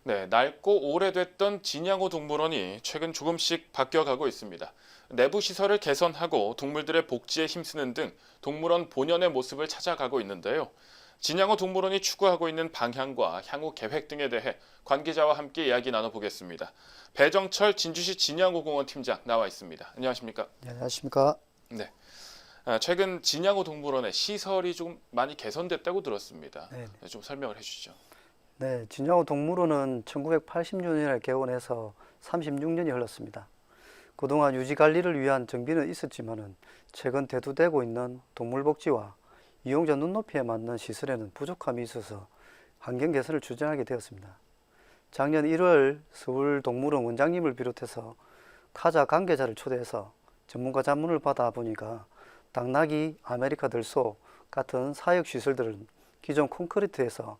네, 낡고 오래됐던 진양호 동물원이 최근 조금씩 바뀌어가고 있습니다. 내부 시설을 개선하고 동물들의 복지에 힘쓰는 등 동물원 본연의 모습을 찾아가고 있는데요. 진양호 동물원이 추구하고 있는 방향과 향후 계획 등에 대해 관계자와 함께 이야기 나눠보겠습니다. 배정철 진주시 진양호공원 팀장 나와 있습니다. 안녕하십니까? 네, 안녕하십니까? 네. 최근 진양호 동물원의 시설이 좀 많이 개선됐다고 들었습니다. 네, 좀 설명을 해주시죠. 네, 진양호 동물원은 1986년에 개원해서 36년이 흘렀습니다. 그동안 유지 관리를 위한 정비는 있었지만은 최근 대두되고 있는 동물복지와 이용자 눈높이에 맞는 시설에는 부족함이 있어서 환경 개선을 추진하게 되었습니다. 작년 1월 서울동물원 원장님을 비롯해서 타자 관계자를 초대해서 전문가 자문을 받아 보니까 당나귀, 아메리카 들소 같은 사육 시설들은 기존 콘크리트에서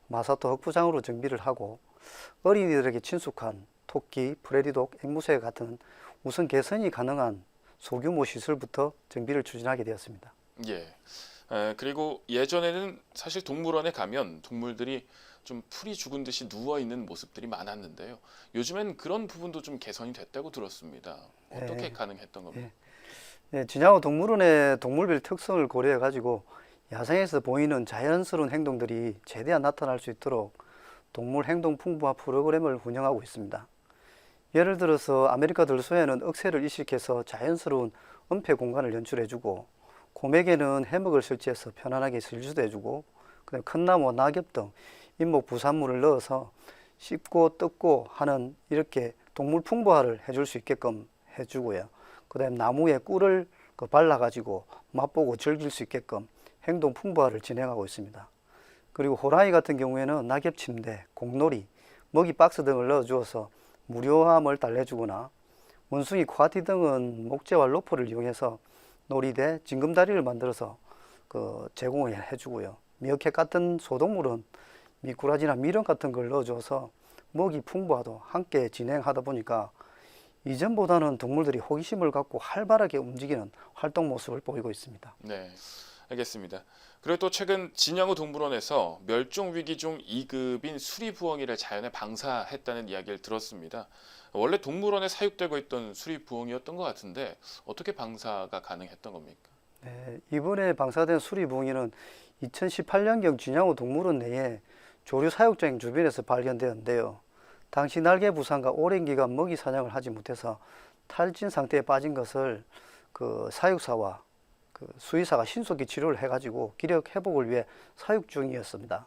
마사토 흑부장으로 정비를 하고 어린이들에게 친숙한 토끼, 프레리독, 앵무새 같은 우선 개선이 가능한 소규모 시설부터 정비를 추진하게 되었습니다. 예. 그리고 예전에는 사실 동물원에 가면 동물들이 좀 풀이 죽은 듯이 누워 있는 모습들이 많았는데요. 요즘엔 그런 부분도 좀 개선이 됐다고 들었습니다. 어떻게 네, 가능했던 겁니까? 네, 진양호 동물원의 동물별 특성을 고려해 가지고 야생에서 보이는 자연스러운 행동들이 최대한 나타날 수 있도록 동물 행동 풍부화 프로그램을 운영하고 있습니다. 예를 들어서 아메리카 들소에는 억새를 이식해서 자연스러운 은폐 공간을 연출해주고, 곰에게는 해먹을 설치해서 편안하게 설치도 해주고, 그다음 큰 나무, 낙엽 등 인목 부산물을 넣어서 씹고 뜯고 하는 이렇게 동물 풍부화를 해줄 수 있게끔 해주고요. 그다음 나무에 꿀을 발라가지고 맛보고 즐길 수 있게끔 행동 풍부화를 진행하고 있습니다. 그리고 호랑이 같은 경우에는 낙엽 침대, 공놀이, 먹이 박스 등을 넣어주어서 무료함을 달래주거나, 원숭이, 코아티 등은 목재와 로프를 이용해서 놀이대, 징검다리를 만들어서 제공을 해주고요. 미어캣 같은 소동물은 미꾸라지나 미령 같은 걸 넣어줘서 먹이 풍부화도 함께 진행하다 보니까 이전보다는 동물들이 호기심을 갖고 활발하게 움직이는 활동 모습을 보이고 있습니다. 네, 알겠습니다. 그리고 또 최근 진양호 동물원에서 멸종위기종 2급인 수리부엉이를 자연에 방사했다는 이야기를 들었습니다. 원래 동물원에 사육되고 있던 수리부엉이였던 것 같은데 어떻게 방사가 가능했던 겁니까? 네, 이번에 방사된 수리부엉이는 2018년경 진양호 동물원 내에 조류 사육장 주변에서 발견되었는데요. 당시 날개 부상과 오랜 기간 먹이 사냥을 하지 못해서 탈진 상태에 빠진 것을 사육사와 수의사가 신속히 치료를 해가지고 기력 회복을 위해 사육 중이었습니다.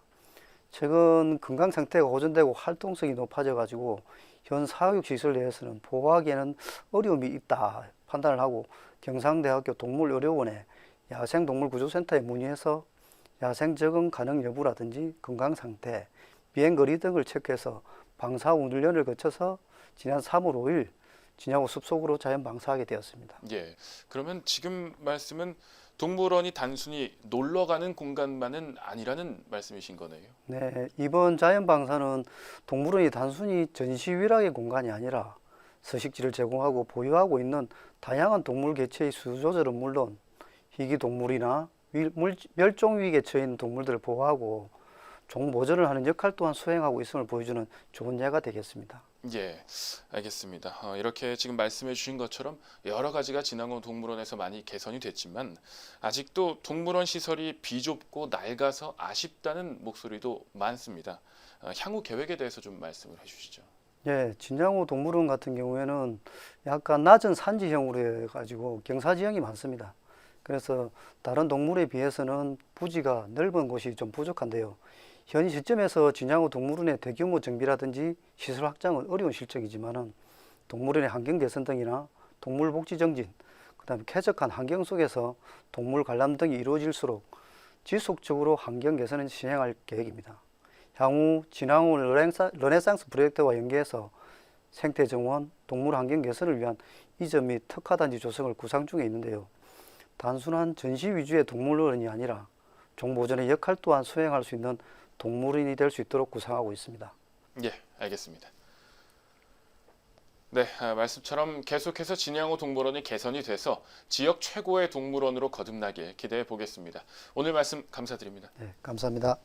최근 건강 상태가 호전되고 활동성이 높아져가지고 현 사육 시설 내에서는 보호하기에는 어려움이 있다 판단을 하고 경상대학교 동물의료원에 야생동물구조센터에 문의해서 야생 적응 가능 여부라든지 건강 상태, 비행거리 등을 체크해서 방사 훈련을 거쳐서 지난 3월 5일 진양호 숲속으로 자연 방사하게 되었습니다. 예, 그러면 지금 말씀은 동물원이 단순히 놀러 가는 공간만은 아니라는 말씀이신 거네요. 네, 이번 자연 방사는 동물원이 단순히 전시위락의 공간이 아니라 서식지를 제공하고 보유하고 있는 다양한 동물 개체의 수 조절은 물론 희귀동물이나 멸종위기에 처해 있는 동물들을 보호하고 종 보존을 하는 역할 또한 수행하고 있음을 보여주는 좋은 예가 되겠습니다. 예, 알겠습니다. 이렇게 지금 말씀해 주신 것처럼 여러 가지가 진양호 동물원에서 많이 개선이 됐지만 아직도 동물원 시설이 비좁고 낡아서 아쉽다는 목소리도 많습니다. 향후 계획에 대해서 좀 말씀을 해주시죠. 예, 진양호 동물원 같은 경우에는 약간 낮은 산지형으로 해가지고 경사지형이 많습니다. 그래서 다른 동물에 비해서는 부지가 넓은 곳이 좀 부족한데요. 현 시점에서 진양호 동물원의 대규모 정비라든지 시설 확장은 어려운 실정이지만은 동물원의 환경 개선 등이나 동물 복지 정진, 그다음에 쾌적한 환경 속에서 동물 관람 등이 이루어질수록 지속적으로 환경 개선을 진행할 계획입니다. 향후 진양호 르네상스 프로젝트와 연계해서 생태 정원, 동물 환경 개선을 위한 이전 및 특화단지 조성을 구상 중에 있는데요. 단순한 전시 위주의 동물원이 아니라 종보존의 역할 또한 수행할 수 있는 동물원이 될 수 있도록 구상하고 있습니다. 예, 알겠습니다. 네, 말씀처럼 계속해서 진양호 동물원이 개선이 돼서 지역 최고의 동물원으로 거듭나길 기대해 보겠습니다. 오늘 말씀 감사드립니다. 네, 감사합니다.